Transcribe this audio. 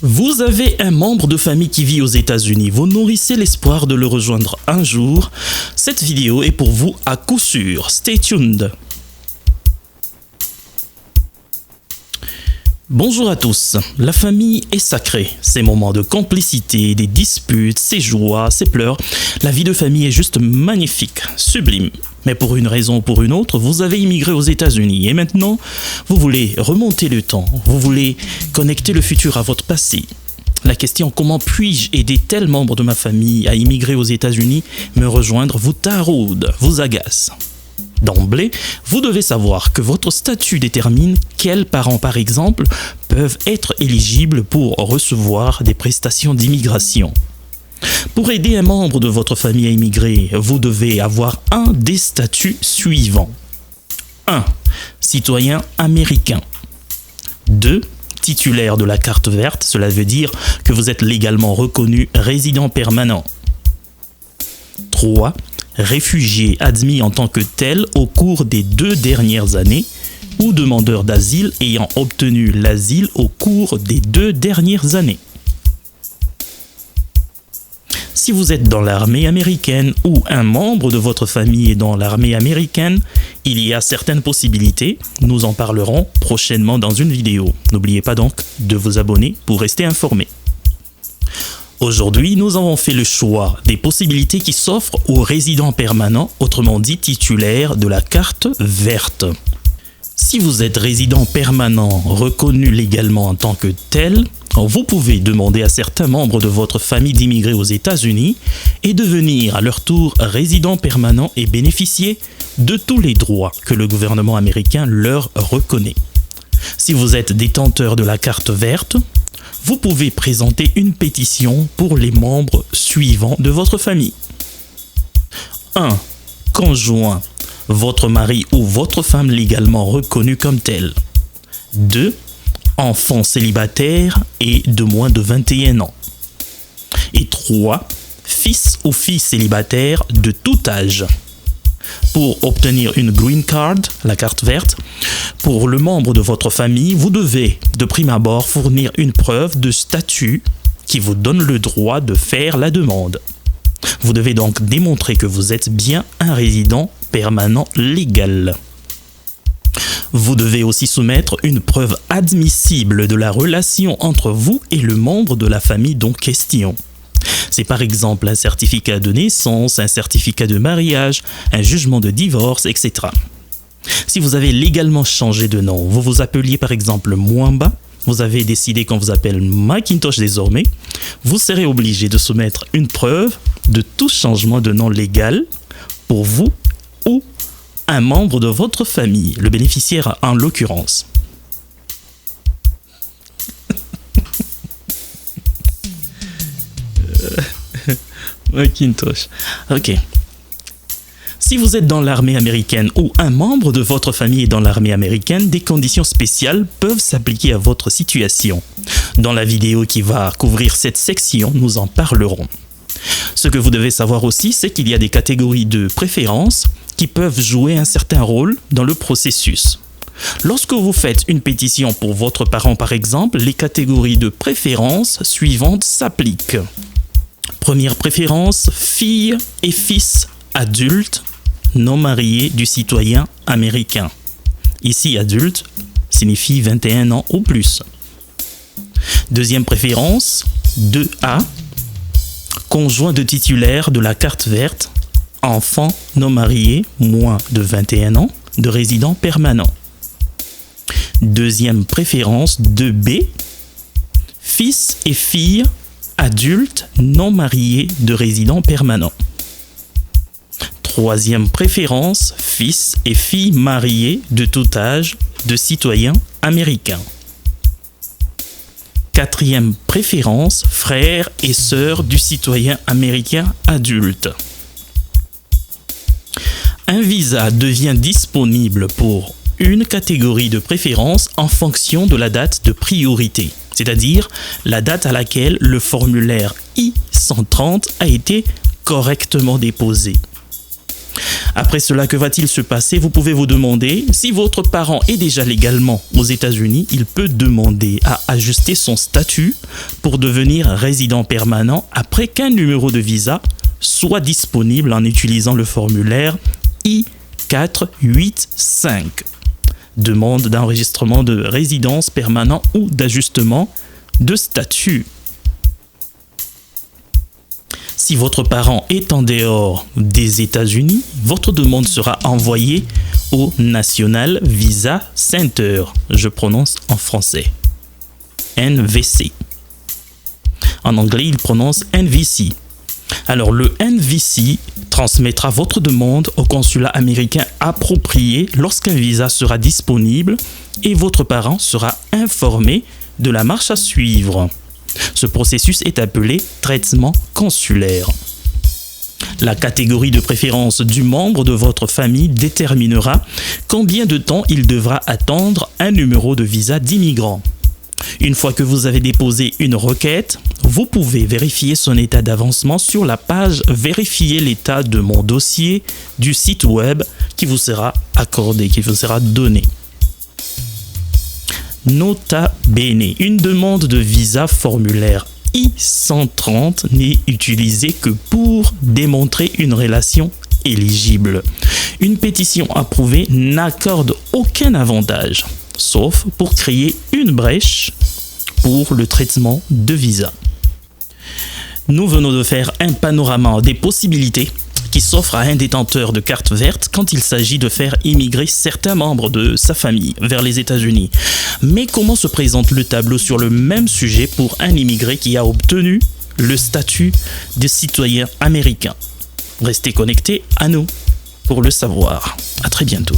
Vous avez un membre de famille qui vit aux États-Unis. Vous nourrissez l'espoir de le rejoindre un jour. Cette vidéo est pour vous à coup sûr. Stay tuned. Bonjour à tous. La famille est sacrée. Ces moments de complicité, des disputes, ces joies, ces pleurs. La vie de famille est juste magnifique, sublime. Mais pour une raison ou pour une autre, vous avez immigré aux États-Unis et maintenant, vous voulez remonter le temps, vous voulez connecter le futur à votre passé. La question « Comment puis-je aider tel membre de ma famille à immigrer aux États-Unis, me rejoindre » vous taraude, vous agace. D'emblée, vous devez savoir que votre statut détermine quels parents, par exemple, peuvent être éligibles pour recevoir des prestations d'immigration. Pour aider un membre de votre famille à immigrer, vous devez avoir un des statuts suivants. 1. Citoyen américain. 2. Titulaire de la carte verte, cela veut dire que vous êtes légalement reconnu résident permanent. 3. Réfugié admis en tant que tel au cours des 2 dernières années ou demandeur d'asile ayant obtenu l'asile au cours des 2 dernières années. Si vous êtes dans l'armée américaine ou un membre de votre famille est dans l'armée américaine, il y a certaines possibilités. Nous en parlerons prochainement dans une vidéo. N'oubliez pas donc de vous abonner pour rester informé. Aujourd'hui, nous avons fait le choix des possibilités qui s'offrent aux résidents permanents, autrement dit titulaires de la carte verte. Si vous êtes résident permanent reconnu légalement en tant que tel, vous pouvez demander à certains membres de votre famille d'immigrer aux États-Unis et devenir à leur tour résident permanent et bénéficier de tous les droits que le gouvernement américain leur reconnaît. Si vous êtes détenteur de la carte verte, vous pouvez présenter une pétition pour les membres suivants de votre famille. 1. Conjoint, votre mari ou votre femme légalement reconnu comme tel. 2. Enfant célibataire et de moins de 21 ans. Et 3. Fils ou fille célibataire de tout âge. Pour obtenir une green card, la carte verte, pour le membre de votre famille, vous devez de prime abord fournir une preuve de statut qui vous donne le droit de faire la demande. Vous devez donc démontrer que vous êtes bien un résident permanent légal. Vous devez aussi soumettre une preuve admissible de la relation entre vous et le membre de la famille dont question. C'est par exemple un certificat de naissance, un certificat de mariage, un jugement de divorce, etc. Si vous avez légalement changé de nom, vous vous appeliez par exemple Mwamba, vous avez décidé qu'on vous appelle Macintosh désormais, vous serez obligé de soumettre une preuve de tout changement de nom légal pour vous ou un membre de votre famille, le bénéficiaire en l'occurrence. Macintosh. Ok. Si vous êtes dans l'armée américaine ou un membre de votre famille est dans l'armée américaine, des conditions spéciales peuvent s'appliquer à votre situation. Dans la vidéo qui va couvrir cette section, nous en parlerons. Ce que vous devez savoir aussi, c'est qu'il y a des catégories de préférence qui peuvent jouer un certain rôle dans le processus. Lorsque vous faites une pétition pour votre parent par exemple, les catégories de préférence suivantes s'appliquent. Première préférence, fille et fils adultes non mariés du citoyen américain. Ici, adulte signifie 21 ans ou plus. Deuxième préférence, 2A, conjoint de titulaire de la carte verte, enfant non marié, moins de 21 ans, de résident permanent. Deuxième préférence, 2B, fils et filles adultes non mariés de résident permanent. Troisième préférence, fils et filles mariés de tout âge de citoyens américains. Quatrième préférence, frères et sœurs du citoyen américain adulte. Un visa devient disponible pour une catégorie de préférence en fonction de la date de priorité, c'est-à-dire la date à laquelle le formulaire I-130 a été correctement déposé. Après cela, que va-t-il se passer? Vous pouvez vous demander, si votre parent est déjà légalement aux États-Unis, il peut demander à ajuster son statut pour devenir résident permanent après qu'un numéro de visa soit disponible en utilisant le formulaire I-485. Demande d'enregistrement de résidence permanent ou d'ajustement de statut. Si votre parent est en dehors des États-Unis, votre demande sera envoyée au National Visa Center. Je prononce en français. NVC. En anglais, il prononce NVC. Alors, le NVC transmettra votre demande au consulat américain approprié lorsqu'un visa sera disponible et votre parent sera informé de la marche à suivre. Ce processus est appelé traitement consulaire. La catégorie de préférence du membre de votre famille déterminera combien de temps il devra attendre un numéro de visa d'immigrant. Une fois que vous avez déposé une requête, vous pouvez vérifier son état d'avancement sur la page « Vérifier l'état de mon dossier » du site web qui vous sera accordé, qui vous sera donné. Nota bene, une demande de visa formulaire I-130 n'est utilisée que pour démontrer une relation éligible. Une pétition approuvée n'accorde aucun avantage, sauf pour créer une brèche pour le traitement de visa. Nous venons de faire un panorama des possibilités qui s'offrent à un détenteur de carte verte quand il s'agit de faire immigrer certains membres de sa famille vers les États-Unis. Mais comment se présente le tableau sur le même sujet pour un immigré qui a obtenu le statut de citoyen américain? Restez connectés à nous pour le savoir. À très bientôt.